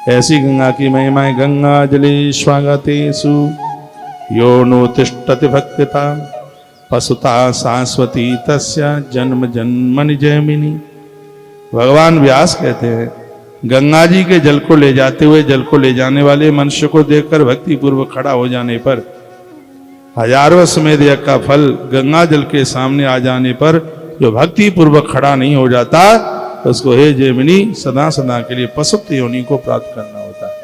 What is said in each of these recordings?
ऐसी गंगा की महिमा है। गंगा जले स्वागतेषु यो नो तिष्ठति भक्तिता पशुता शाश्वती तस्या जन्म जन्मनि जयमिनी। भगवान व्यास कहते हैं गंगा जी के जल को ले जाते हुए जल को ले जाने वाले मनुष्य को देखकर भक्ति पूर्वक खड़ा हो जाने पर हजारों अश्वमेध यज्ञ का फल गंगा जल के सामने आ जाने पर जो भक्ति पूर्वक खड़ा नहीं हो जाता उसको हे जयमिनी सदा सदा के लिए पशुत्व योनि को प्राप्त करना होता है।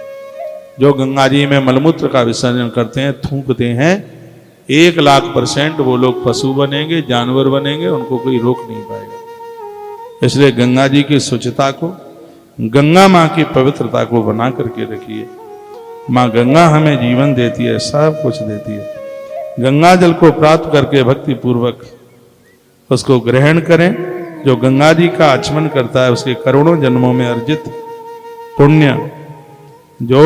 जो गंगा जी में मलमूत्र का विसर्जन करते हैं, थूकते हैं, 1,00,000% वो लोग पशु बनेंगे, जानवर बनेंगे, उनको कोई रोक नहीं पाएगा। इसलिए गंगा जी की स्वच्छता को, गंगा माँ की पवित्रता को बना करके रखिए। माँ गंगा हमें जीवन देती है, सब कुछ देती है। गंगा जल को प्राप्त करके भक्ति पूर्वक उसको ग्रहण करें। जो गंगा जी का आचमन करता है उसके करोड़ों जन्मों में अर्जित पुण्य, जो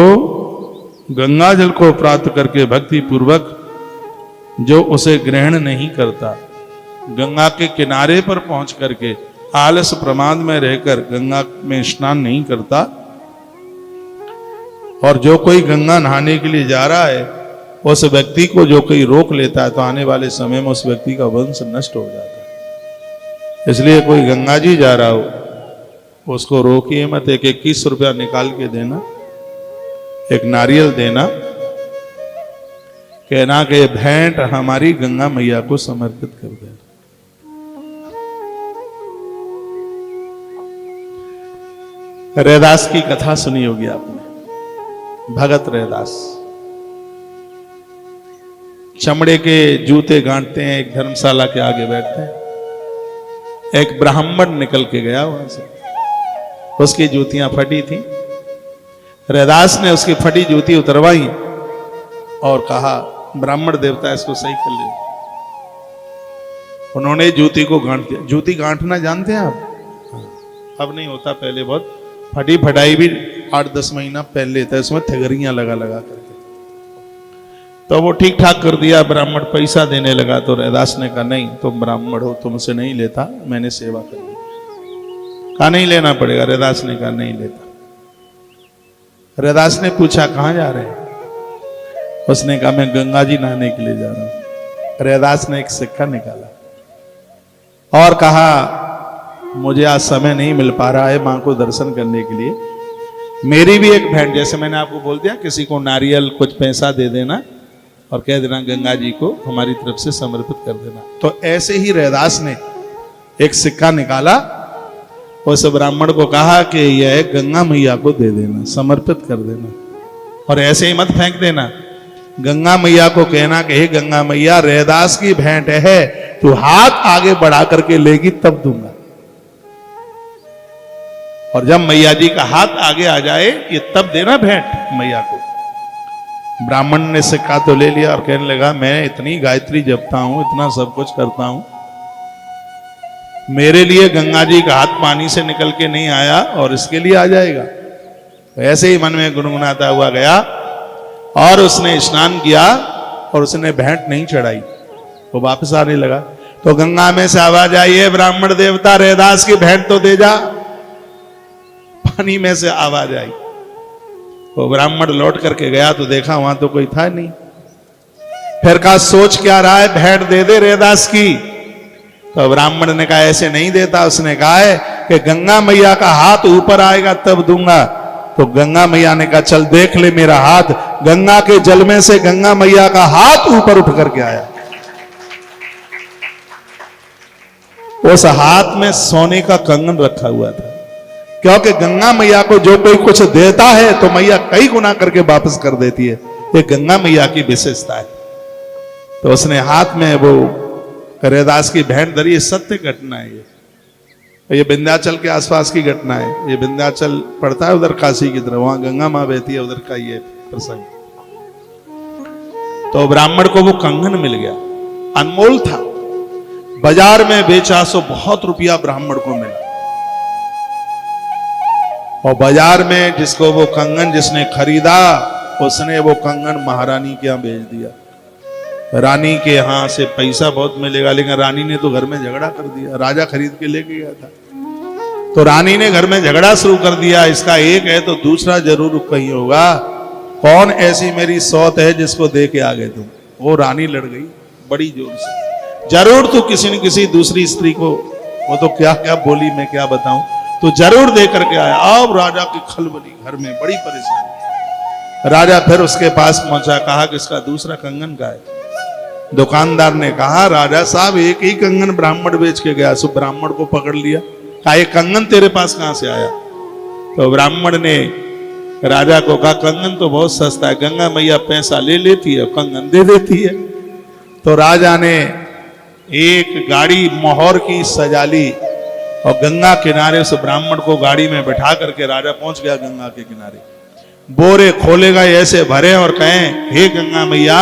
गंगा जल को प्राप्त करके भक्ति पूर्वक जो उसे ग्रहण नहीं करता, गंगा के किनारे पर पहुंच करके आलस प्रमाद में रहकर गंगा में स्नान नहीं करता, और जो कोई गंगा नहाने के लिए जा रहा है उस व्यक्ति को जो कोई रोक लेता है तो आने वाले समय में उस व्यक्ति का वंश नष्ट हो जाता है। इसलिए कोई गंगा जी जा रहा हो उसको रोकिए मत। 21 रुपया निकाल के देना, एक नारियल देना, कहना कि भेंट हमारी गंगा मैया को समर्पित कर देना। रैदास की कथा सुनी होगी आपने, भगत रैदास चमड़े के जूते गांठते हैं, एक धर्मशाला के आगे बैठते हैं। एक ब्राह्मण निकल के गया वहां से, उसकी जूतियां फटी थी। रैदास ने उसकी फटी जूती उतरवाई और कहा ब्राह्मण देवता इसको सही कर ले। उन्होंने जूती को गांठ दिया। जूती गांठना जानते हैं आप? अब नहीं होता, पहले बहुत फटी फटाई भी 8-10 महीना पहन लेता है, उसमें थगरियां लगा लगा करके। तो वो ठीक ठाक कर दिया। ब्राह्मण पैसा देने लगा तो रैदास ने कहा नहीं, तुम ब्राह्मण हो, तुमसे नहीं लेता, मैंने सेवा कर दी। कहा नहीं लेना पड़ेगा। रैदास ने कहा नहीं लेता। रैदास ने पूछा कहां जा रहे हैं? उसने कहा मैं गंगा जी नहाने के लिए जा रहा हूं। रैदास ने एक सिक्का निकाला और कहा मुझे आज समय नहीं मिल पा रहा है मां को दर्शन करने के लिए, मेरी भी एक भेंट, जैसे मैंने आपको बोल दिया किसी को नारियल कुछ पैसा दे देना और कह देना गंगा जी को हमारी तरफ से समर्पित कर देना। तो ऐसे ही रैदास ने एक सिक्का निकाला, उस ब्राह्मण को कहा कि यह गंगा मैया को दे देना, समर्पित कर देना, और ऐसे ही मत फेंक देना। गंगा मैया को कहना कि हे गंगा मैया रैदास की भेंट है, तू हाथ आगे बढ़ा करके लेगी तब दूंगा। और जब मैया जी का हाथ आगे आ जाए ये तब देना भेंट मैया को। ब्राह्मण ने सिक्का तो ले लिया और कहने लगा मैं इतनी गायत्री जपता हूं, इतना सब कुछ करता हूं, मेरे लिए गंगा जी का हाथ पानी से निकल के नहीं आया और इसके लिए आ जाएगा। तो ऐसे ही मन में गुनगुनाता हुआ गया और उसने स्नान किया और उसने भेंट नहीं चढ़ाई। वो वापस आने लगा तो गंगा में से आवाज आई है ब्राह्मण देवता रैदास की भेंट तो दे जा। पानी में से आवाज आई। वो ब्राह्मण लौट करके गया तो देखा वहां तो कोई था नहीं। फिर कहा सोच क्या रहा है, भेंट दे दे रैदास की। तो ब्राह्मण ने कहा ऐसे नहीं देता। उसने कहा है कि गंगा मैया का हाथ ऊपर आएगा तब दूंगा। तो गंगा मैया ने कहा चल देख ले मेरा हाथ। गंगा के जल में से गंगा मैया का हाथ ऊपर उठ करके आया। उस हाथ में सोने का कंगन रखा हुआ था, क्योंकि गंगा मैया को जो कोई कुछ देता है तो मैया कई गुना करके वापस कर देती है। ये गंगा मैया की विशेषता है। तो उसने हाथ में वो रैदास की भेंट धरी। ये सत्य घटना है। ये विंध्याचल के आसपास की घटना है। ये विंध्याचल पड़ता है उधर काशी की तरफ, वहां गंगा मां बहती है, उधर का ये प्रसंग। तो ब्राह्मण को वो कंगन मिल गया, अनमोल था, बाजार में बेचा सो बहुत रुपया ब्राह्मण को मिला। और बाजार में जिसको वो कंगन जिसने खरीदा उसने वो कंगन महारानी के यहाँ भेज दिया। रानी के यहाँ से पैसा बहुत मिलेगा, लेकिन रानी ने तो घर में झगड़ा कर दिया। राजा खरीद के लेके गया था तो रानी ने घर में झगड़ा शुरू कर दिया, इसका एक है तो दूसरा जरूर कहीं होगा, कौन ऐसी मेरी सौत है जिसको दे के आ गए तुम। वो रानी लड़ गई बड़ी जोर से, जरूर तू किसी न किसी दूसरी स्त्री को, वो तो क्या क्या बोली मैं क्या बताऊं, तो जरूर दे करके आया। अब राजा की खलबली, घर में बड़ी परेशानी। राजा फिर उसके पास पहुंचा, कहा कि इसका दूसरा कंगन का है। दुकानदार ने कहा, राजा साहब एक ही कंगन ब्राह्मण बेच के गया, सो ब्राह्मण को पकड़ लिया, कहा ये कंगन तेरे पास कहां से आया। तो ब्राह्मण ने राजा को कहा, कंगन तो बहुत सस्ता है, गंगा मैया पैसा ले लेती है, कंगन दे देती है। तो राजा ने एक गाड़ी मोहर की सजा ली और गंगा किनारे उस ब्राह्मण को गाड़ी में बैठा करके राजा पहुंच गया गंगा के किनारे। बोरे खोलेगा ऐसे भरे और कहें, हे गंगा मैया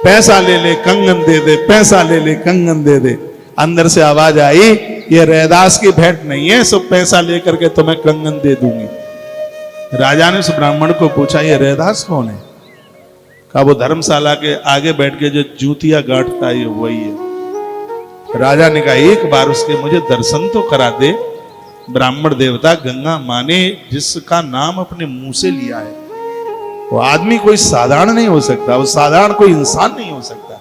पैसा ले ले कंगन दे दे, पैसा ले ले कंगन दे दे। अंदर से आवाज आई, ये रैदास की भेंट नहीं है, सब पैसा लेकर के तुम्हें कंगन दे दूंगी। राजा ने उस ब्राह्मण को पूछा, ये रैदास कौन है। कहा, वो धर्मशाला के आगे बैठ के जो जूतियां गांठता है वही है। राजा ने कहा, एक बार उसके मुझे दर्शन तो करा दे। ब्राह्मण देवता गंगा मां ने जिसका नाम अपने मुंह से लिया है, वो आदमी कोई साधारण नहीं हो सकता, वो साधारण कोई इंसान नहीं हो सकता,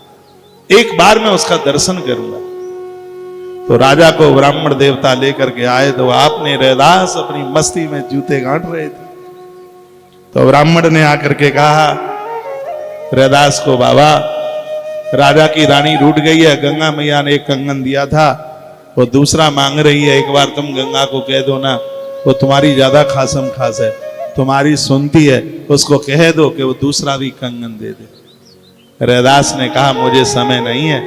एक बार मैं उसका दर्शन करूंगा। तो राजा को ब्राह्मण देवता लेकर के आए, तो आपने रैदास अपनी मस्ती में जूते गांठ रहे थे। तो ब्राह्मण ने आकर के कहा रैदास को, बाबा राजा की रानी रूठ गई है, गंगा मैया ने एक कंगन दिया था, वो दूसरा मांग रही है, एक बार तुम गंगा को कह दो ना, वो तुम्हारी ज्यादा खासम खास है, तुम्हारी सुनती है, उसको कह दो कि वो दूसरा भी कंगन दे दे। रैदास ने कहा, मुझे समय नहीं है,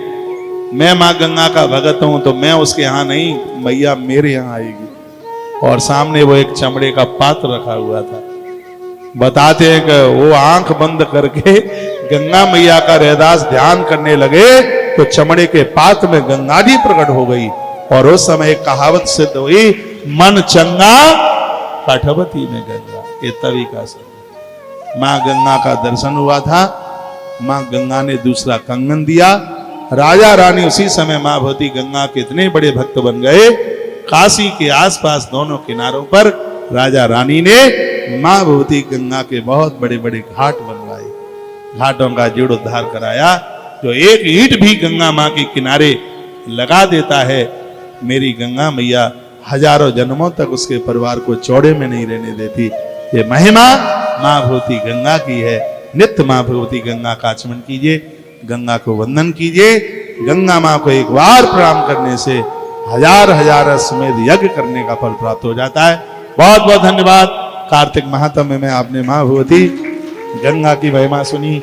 मैं माँ गंगा का भगत हूं, तो मैं उसके यहाँ नहीं, मैया मेरे यहाँ आएगी। और सामने वो एक चमड़े का पात्र रखा हुआ था। बताते हैं कि वो आंख बंद करके गंगा मैया का रैदास ध्यान करने लगे, तो चमड़े के पात्र में गंगा जी प्रकट हो गई। और उस समय एक कहावत सिद्ध हुई, मन चंगा काठवती में गंगा। ये तभी का समय मां गंगा का दर्शन हुआ था, मां गंगा ने दूसरा कंगन दिया। राजा रानी उसी समय मां भगवती गंगा के इतने बड़े भक्त बन गए, काशी के आसपास दोनों किनारों पर राजा रानी ने मां भगवती गंगा के बहुत बड़े बड़े घाट बनवाए, घाटों का जीर्णोद्धार कराया। जो एक ईंट भी गंगा मां के किनारे लगा देता है, मेरी गंगा मैया हजारों जन्मों तक उसके परिवार को चौड़े में नहीं रहने देती। ये महिमा मां भगवती गंगा की है। नित्य मां भगवती गंगा का आचमन कीजिए, गंगा को वंदन कीजिए। गंगा मां को एक बार प्रणाम करने से हजार हजार अश्वमेध यज्ञ करने का फल प्राप्त हो जाता है। बहुत बहुत धन्यवाद। कार्तिक महात्म्य में आपने मां भगवती गंगा की महिमा सुनी।